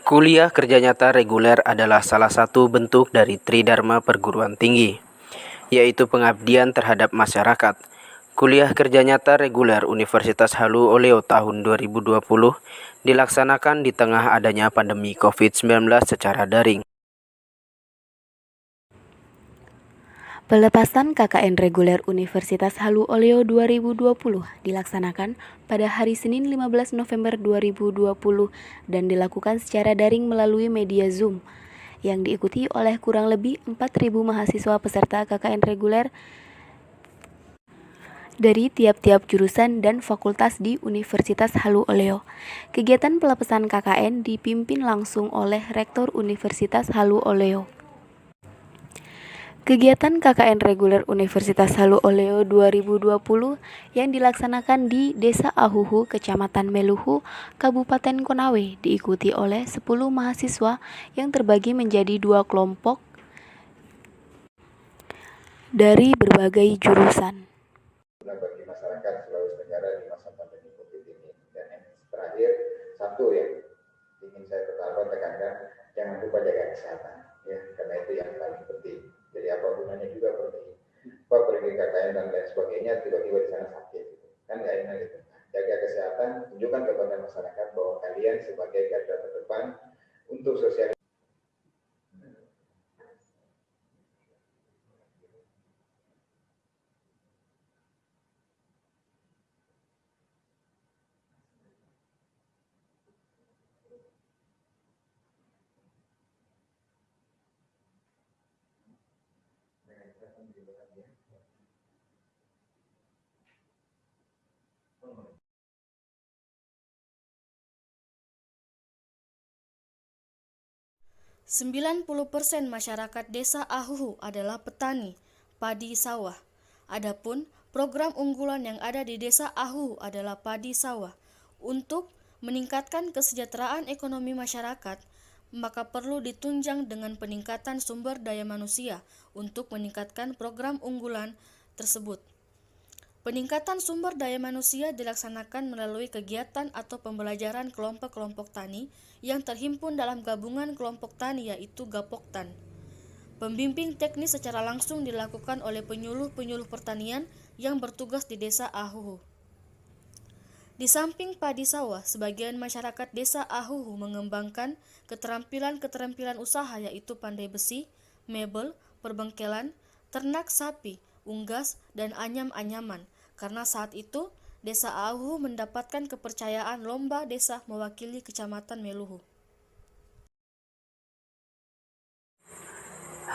Kuliah kerja nyata reguler adalah salah satu bentuk dari Tridharma perguruan tinggi, yaitu pengabdian terhadap masyarakat. Kuliah kerja nyata reguler Universitas Halu Oleo tahun 2020 dilaksanakan di tengah adanya pandemi COVID-19 secara daring. Pelepasan KKN reguler Universitas Halu Oleo 2020 dilaksanakan pada hari Senin 15 November 2020 dan dilakukan secara daring melalui media Zoom yang diikuti oleh kurang lebih 4.000 mahasiswa peserta KKN reguler dari tiap-tiap jurusan dan fakultas di Universitas Halu Oleo. Kegiatan pelepasan KKN dipimpin langsung oleh Rektor Universitas Halu Oleo. Kegiatan KKN reguler Universitas Halu Oleo 2020 yang dilaksanakan di Desa Ahuhu, Kecamatan Meluhu, Kabupaten Konawe diikuti oleh 10 mahasiswa yang terbagi menjadi 2 kelompok dari berbagai jurusan. Bagi masyarakat Sulawesi Tenggara di masa pandemi COVID ini. Dan yang terakhir, satu yang ingin saya tekankan, jangan lupa jaga kesehatan, ya, karena itu yang paling penting. Jadi apa gunanya juga pergi KKN dan lain sebagainya, tiba-tiba di sana sakit, gitu. Kan nggak enak gitu. Jaga kesehatan, tunjukkan kepada masyarakat bahwa kalian sebagai garda terdepan untuk sosial. %90 masyarakat desa Ahuhu adalah petani, padi sawah. Adapun program unggulan yang ada di desa Ahuhu adalah padi sawah. Untuk meningkatkan kesejahteraan ekonomi masyarakat, maka perlu ditunjang dengan peningkatan sumber daya manusia untuk meningkatkan program unggulan tersebut. Peningkatan sumber daya manusia dilaksanakan melalui kegiatan atau pembelajaran kelompok-kelompok tani yang terhimpun dalam gabungan kelompok tani yaitu Gapoktan. Pembimbing teknis secara langsung dilakukan oleh penyuluh-penyuluh pertanian yang bertugas di desa Ahuhu. Di samping padi sawah, sebagian masyarakat desa Ahuhu mengembangkan keterampilan-keterampilan usaha yaitu pandai besi, mebel, perbengkelan, ternak sapi, unggas, dan anyam-anyaman. Karena saat itu, desa Ahuhu mendapatkan kepercayaan lomba desa mewakili Kecamatan Meluhu.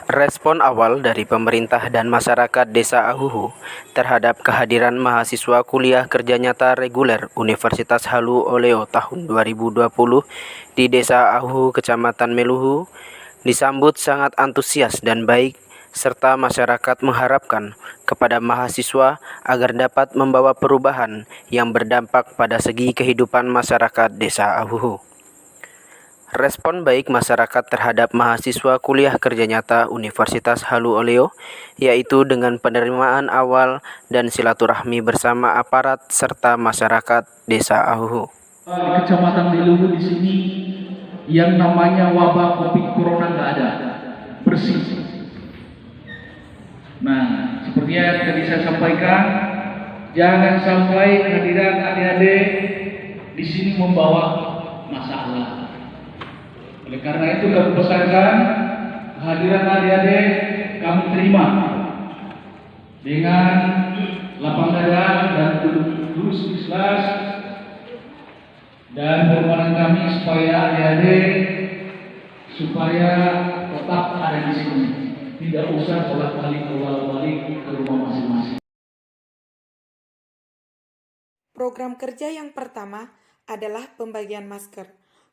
Respon awal dari pemerintah dan masyarakat Desa Ahuhu terhadap kehadiran mahasiswa kuliah kerja nyata reguler Universitas Halu Oleo tahun 2020 di Desa Ahuhu, Kecamatan Meluhu disambut sangat antusias dan baik, serta masyarakat mengharapkan kepada mahasiswa agar dapat membawa perubahan yang berdampak pada segi kehidupan masyarakat Desa Ahuhu. Respon baik masyarakat terhadap mahasiswa kuliah kerja nyata Universitas Halu Oleo, yaitu dengan penerimaan awal dan silaturahmi bersama aparat serta masyarakat Desa Ahuhu. Di Kecamatan Meluhu di sini yang namanya wabah COVID Corona nggak ada, bersih. Nah, seperti yang tadi saya sampaikan, jangan sampai kehadiran adik-adik di sini membawa masalah. Oleh karena itu kami pesankan kehadiran adik-adik kami terima dengan lapang dada dan tulus ikhlas, dan permohonan kami supaya adik-adik supaya tetap ada di sini, tidak usah bolak-balik ke rumah masing-masing. Program kerja yang pertama adalah pembagian masker.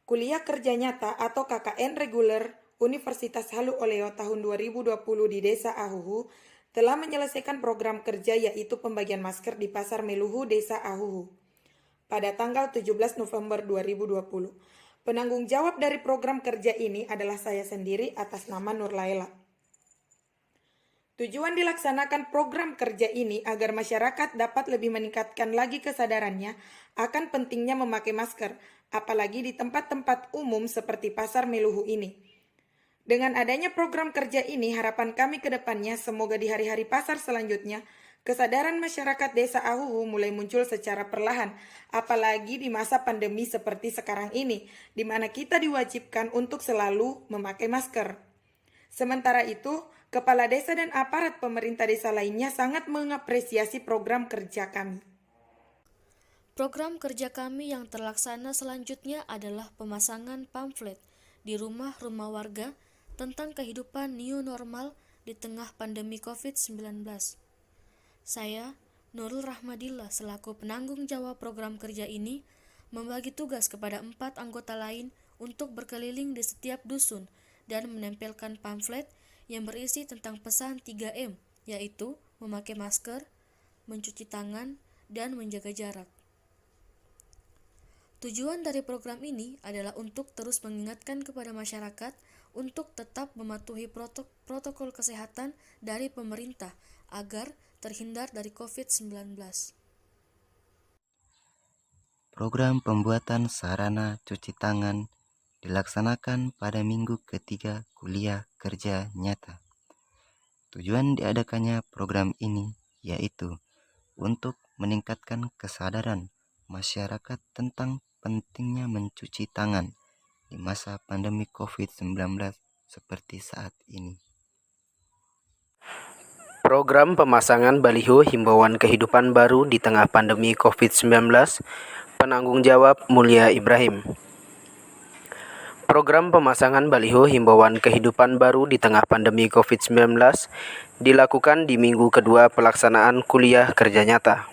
Kuliah kerja nyata atau KKN reguler Universitas Halu Oleo tahun 2020 di Desa Ahuhu telah menyelesaikan program kerja yaitu pembagian masker di Pasar Meluhu, Desa Ahuhu pada tanggal 17 November 2020. Penanggung jawab dari program kerja ini adalah saya sendiri atas nama Nur Laila. Tujuan dilaksanakan program kerja ini agar masyarakat dapat lebih meningkatkan lagi kesadarannya akan pentingnya memakai masker, apalagi di tempat-tempat umum seperti Pasar Meluhu ini. Dengan adanya program kerja ini, harapan kami ke depannya semoga di hari-hari pasar selanjutnya, kesadaran masyarakat Desa Ahuhu mulai muncul secara perlahan, apalagi di masa pandemi seperti sekarang ini, di mana kita diwajibkan untuk selalu memakai masker. Sementara itu, kepala desa dan aparat pemerintah desa lainnya sangat mengapresiasi program kerja kami. Program kerja kami yang terlaksana selanjutnya adalah pemasangan pamflet di rumah-rumah warga tentang kehidupan new normal di tengah pandemi COVID-19. Saya, Nurul Rahmadillah, selaku penanggung jawab program kerja ini, membagi tugas kepada 4 anggota lain untuk berkeliling di setiap dusun dan menempelkan pamflet yang berisi tentang pesan 3M, yaitu memakai masker, mencuci tangan, dan menjaga jarak. Tujuan dari program ini adalah untuk terus mengingatkan kepada masyarakat untuk tetap mematuhi protokol kesehatan dari pemerintah agar terhindar dari COVID-19. Program pembuatan sarana cuci tangan dilaksanakan pada minggu ketiga kuliah kerja nyata. Tujuan diadakannya program ini yaitu untuk meningkatkan kesadaran masyarakat tentang pentingnya mencuci tangan di masa pandemi COVID-19 seperti saat ini. Program pemasangan baliho himbauan kehidupan baru di tengah pandemi COVID-19, penanggung jawab Mulia Ibrahim. Program pemasangan baliho himbauan kehidupan baru di tengah pandemi COVID-19 dilakukan di minggu kedua pelaksanaan kuliah kerja nyata.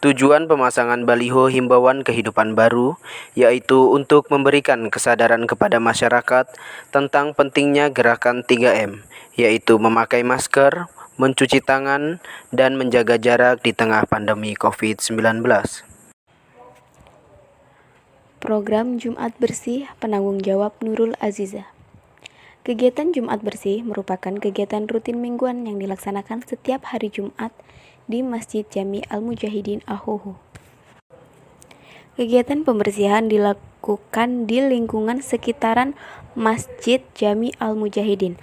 Tujuan pemasangan baliho himbauan kehidupan baru yaitu untuk memberikan kesadaran kepada masyarakat tentang pentingnya gerakan 3M, yaitu memakai masker, mencuci tangan, dan menjaga jarak di tengah pandemi COVID-19. Program Jumat Bersih, penanggung jawab Nurul Aziza. Kegiatan Jumat Bersih merupakan kegiatan rutin mingguan yang dilaksanakan setiap hari Jumat di Masjid Jami Al-Mujahidin Ahuhu. Kegiatan pembersihan dilakukan di lingkungan sekitaran Masjid Jami Al-Mujahidin.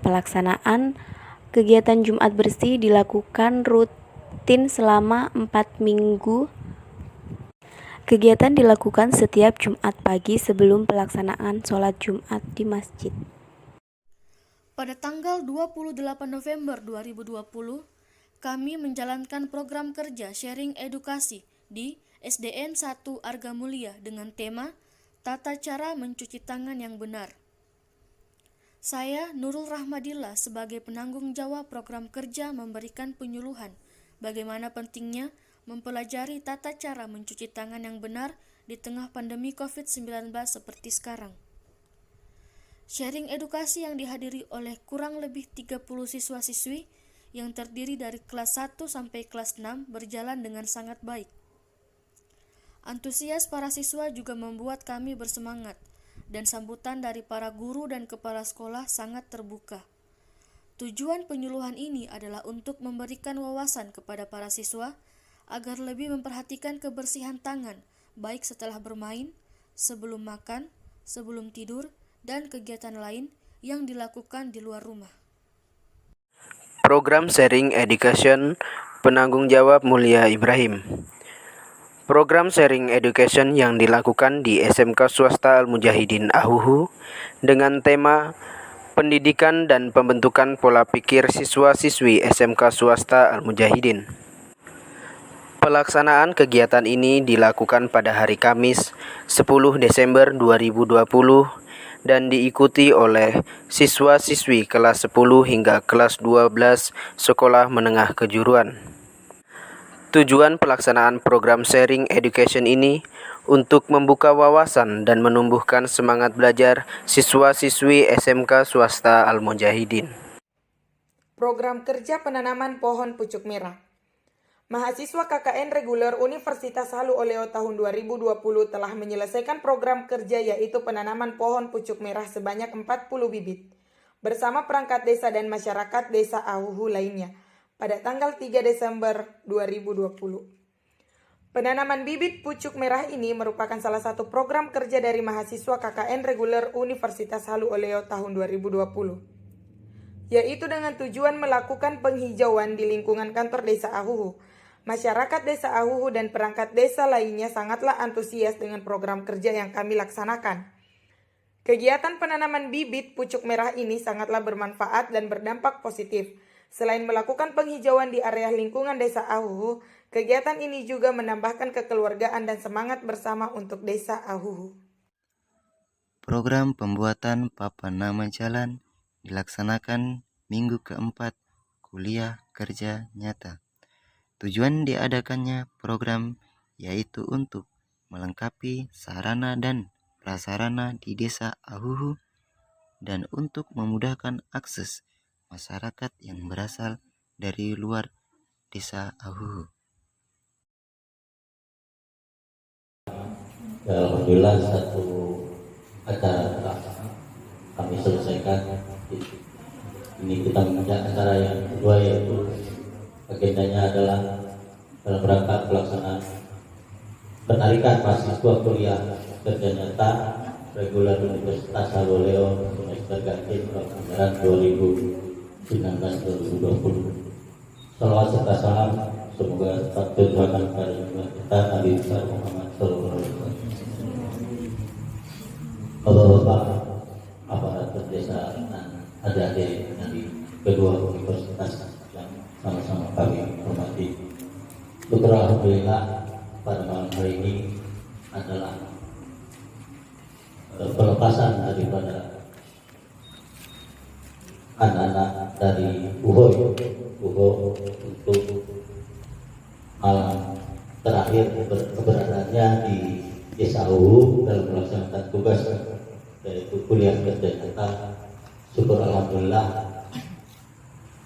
Pelaksanaan kegiatan Jumat Bersih dilakukan rutin selama 4 minggu. Kegiatan dilakukan setiap Jumat pagi sebelum pelaksanaan sholat Jumat di masjid. Pada tanggal 28 November 2020, kami menjalankan program kerja sharing edukasi di SDN 1 Arga Mulia dengan tema Tata Cara Mencuci Tangan yang Benar. Saya, Nurul Rahmadillah, sebagai penanggung jawab program kerja memberikan penyuluhan bagaimana pentingnya mempelajari tata cara mencuci tangan yang benar di tengah pandemi COVID-19 seperti sekarang. Sharing edukasi yang dihadiri oleh kurang lebih 30 siswa-siswi yang terdiri dari kelas 1 sampai kelas 6 berjalan dengan sangat baik. Antusias para siswa juga membuat kami bersemangat, dan sambutan dari para guru dan kepala sekolah sangat terbuka. Tujuan penyuluhan ini adalah untuk memberikan wawasan kepada para siswa agar lebih memperhatikan kebersihan tangan, baik setelah bermain, sebelum makan, sebelum tidur, dan kegiatan lain yang dilakukan di luar rumah. Program Sharing Education, penanggung jawab Mulia Ibrahim. Program Sharing Education yang dilakukan di SMK Swasta Al-Mujahidin Ahuhu dengan tema Pendidikan dan Pembentukan Pola Pikir Siswa-siswi SMK Swasta Al-Mujahidin. Pelaksanaan kegiatan ini dilakukan pada hari Kamis 10 Desember 2020 dan diikuti oleh siswa-siswi kelas 10 hingga kelas 12 Sekolah Menengah Kejuruan. Tujuan pelaksanaan program Sharing Education ini untuk membuka wawasan dan menumbuhkan semangat belajar siswa-siswi SMK Swasta Al-Mujahidin. Program kerja penanaman pohon pucuk merah. Mahasiswa KKN reguler Universitas Halu Oleo tahun 2020 telah menyelesaikan program kerja yaitu penanaman pohon pucuk merah sebanyak 40 bibit. bersama perangkat desa dan masyarakat desa Ahuhu lainnya pada tanggal 3 Desember 2020. Penanaman bibit pucuk merah ini merupakan salah satu program kerja dari mahasiswa KKN reguler Universitas Halu Oleo tahun 2020, yaitu dengan tujuan melakukan penghijauan di lingkungan kantor desa Ahuhu. Masyarakat desa Ahuhu dan perangkat desa lainnya sangatlah antusias dengan program kerja yang kami laksanakan. Kegiatan penanaman bibit pucuk merah ini sangatlah bermanfaat dan berdampak positif. Selain melakukan penghijauan di area lingkungan desa Ahuhu, kegiatan ini juga menambahkan kekeluargaan dan semangat bersama untuk desa Ahuhu. Program pembuatan papan nama jalan dilaksanakan minggu keempat kuliah kerja nyata. Tujuan diadakannya program yaitu untuk melengkapi sarana dan prasarana di desa Ahuhu dan untuk memudahkan akses masyarakat yang berasal dari luar desa Ahuhu. Alhamdulillah satu acara telah kami selesaikan. Ini kita menginjak acara yang kedua, yaitu agendanya adalah dalam rangka pelaksanaan penarikan mahasiswa kuliah kerja nyata reguler Universitas Halu Oleo semester ganjil anggaran 2019-2020. Salawat serta salam semoga tetap tercurahkan kepada kita Nabi besar Muhammad Sallallahu Alaihi Wasallam. Bapak-bapak, aparatur desa dan adik-adik dari kedua universitas yang sama-sama kami hormati. Syukur alhamdulillah pada malam hari ini adalah pelepasan daripada anak-anak dari UHO untuk malam terakhir keberadaannya di desa Ahuhu dalam melaksanakan tugas yaitu kuliah kerja nyata. Syukur alhamdulillah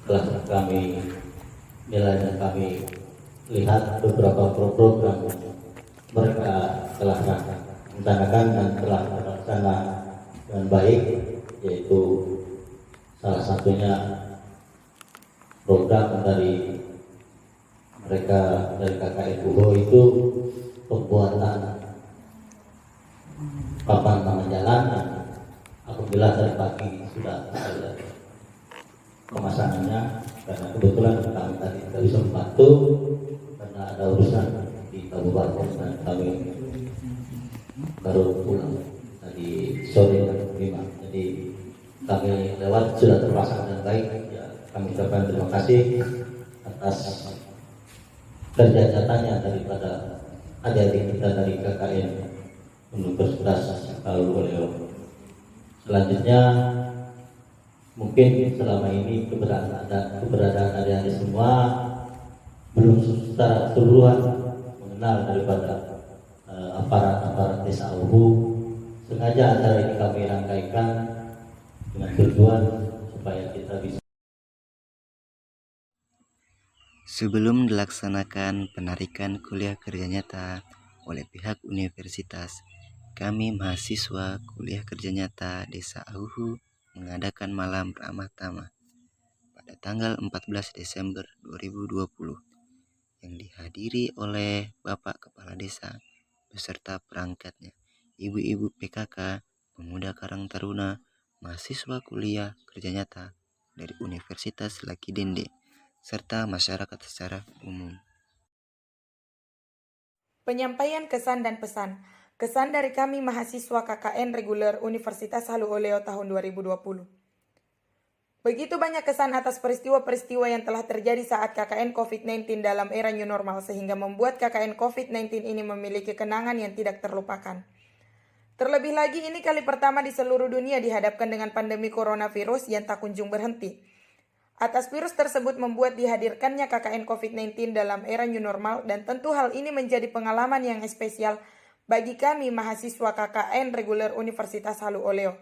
telah kami nilai dan kami lihat beberapa program mereka telah rencanakan dan telah terlaksana dengan baik, yaitu salah satunya program dari mereka dari KKN UHO itu pembuatan papan nama jalan. Alhamdulillah dari pagi sudah pemasangannya, karena kebetulan kami tadi tidak bisa membantu karena ada urusan di kabupaten dan kami baru pulang tadi sore jam 5. Jadi kami lewat sudah terpasang dengan baik. Ya, kami ucapkan terima kasih atas kerja nyatanya daripada adik-adik kita dari KKN Universitas Halu Oleo. Selanjutnya mungkin selama ini keberadaan adik-adik semua belum secara keseluruhan mengenal daripada aparat desa Ahuhu. Sengaja acara ini kami rangkaikan dengan tujuan supaya kita bisa. Sebelum dilaksanakan penarikan kuliah kerja nyata oleh pihak universitas, kami mahasiswa kuliah kerja nyata desa Ahuhu mengadakan malam ramah tamah pada tanggal 14 Desember 2020 yang dihadiri oleh Bapak Kepala Desa beserta perangkatnya, ibu-ibu PKK, pemuda Karang Taruna, mahasiswa kuliah kerja nyata dari Universitas Laki Dende, serta masyarakat secara umum. Penyampaian kesan dan pesan. Kesan dari kami mahasiswa KKN reguler Universitas Halu Oleo tahun 2020. Begitu banyak kesan atas peristiwa-peristiwa yang telah terjadi saat KKN COVID-19 dalam era new normal, sehingga membuat KKN COVID-19 ini memiliki kenangan yang tidak terlupakan. Terlebih lagi ini kali pertama di seluruh dunia dihadapkan dengan pandemi coronavirus yang tak kunjung berhenti. Atas virus tersebut membuat dihadirkannya KKN COVID-19 dalam era new normal, dan tentu hal ini menjadi pengalaman yang spesial bagi kami mahasiswa KKN reguler Universitas Halu Oleo,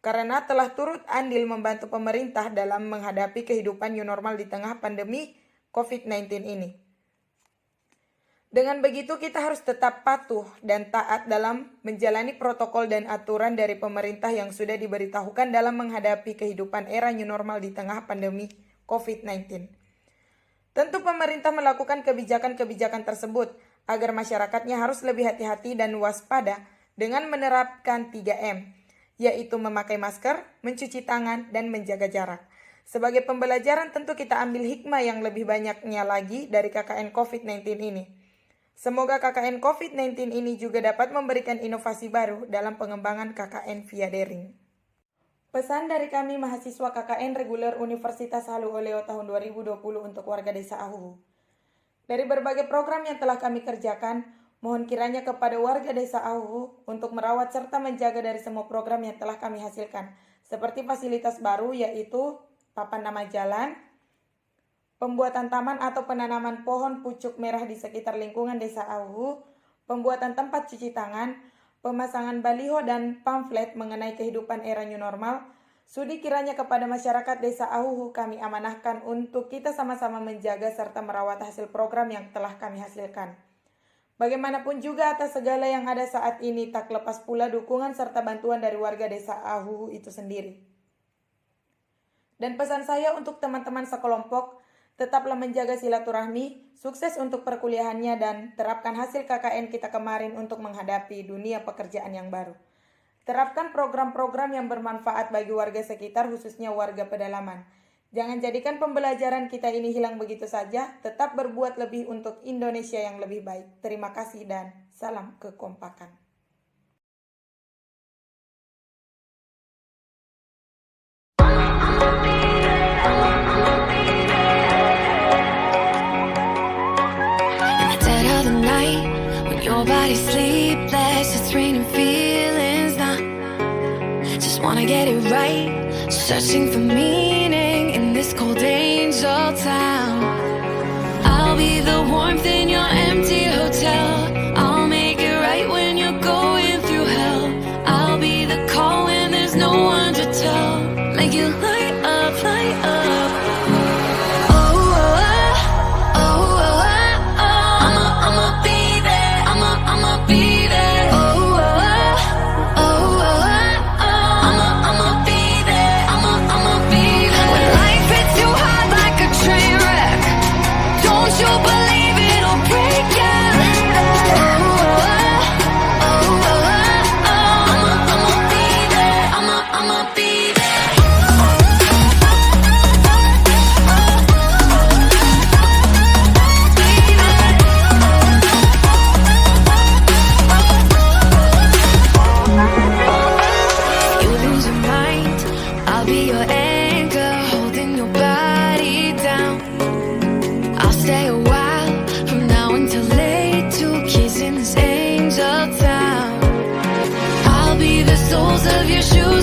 karena telah turut andil membantu pemerintah dalam menghadapi kehidupan new normal di tengah pandemi COVID-19 ini. Dengan begitu kita harus tetap patuh dan taat dalam menjalani protokol dan aturan dari pemerintah yang sudah diberitahukan dalam menghadapi kehidupan era new normal di tengah pandemi COVID-19. Tentu pemerintah melakukan kebijakan-kebijakan tersebut agar masyarakatnya harus lebih hati-hati dan waspada dengan menerapkan 3M, yaitu memakai masker, mencuci tangan, dan menjaga jarak. Sebagai pembelajaran tentu kita ambil hikmah yang lebih banyaknya lagi dari KKN COVID-19 ini. Semoga KKN COVID-19 ini juga dapat memberikan inovasi baru dalam pengembangan KKN via daring. Pesan dari kami mahasiswa KKN reguler Universitas Halu Oleo tahun 2020 untuk warga Desa Ahuhu. Dari berbagai program yang telah kami kerjakan, mohon kiranya kepada warga Desa Ahuhu untuk merawat serta menjaga dari semua program yang telah kami hasilkan, seperti fasilitas baru yaitu papan nama jalan, pembuatan taman atau penanaman pohon pucuk merah di sekitar lingkungan Desa Ahuhu, pembuatan tempat cuci tangan, pemasangan baliho dan pamflet mengenai kehidupan era new normal. Sudi kiranya kepada masyarakat Desa Ahuhu kami amanahkan untuk kita sama-sama menjaga serta merawat hasil program yang telah kami hasilkan. Bagaimanapun juga atas segala yang ada saat ini tak lepas pula dukungan serta bantuan dari warga Desa Ahuhu itu sendiri. Dan pesan saya untuk teman-teman sekelompok, tetaplah menjaga silaturahmi, sukses untuk perkuliahannya dan terapkan hasil KKN kita kemarin untuk menghadapi dunia pekerjaan yang baru. Terapkan program-program yang bermanfaat bagi warga sekitar khususnya warga pedalaman. Jangan jadikan pembelajaran kita ini hilang begitu saja, tetap berbuat lebih untuk Indonesia yang lebih baik. Terima kasih dan salam kekompakan. Your body's sleepless, it's raining feelings now. Just wanna get it right, searching for meaning in this cold angel town. I'll be the warmth in your empty hotel. I'll make it right when you're going through hell. I'll be the call when there's no one to tell. Make you light up, light up. Soles of your shoes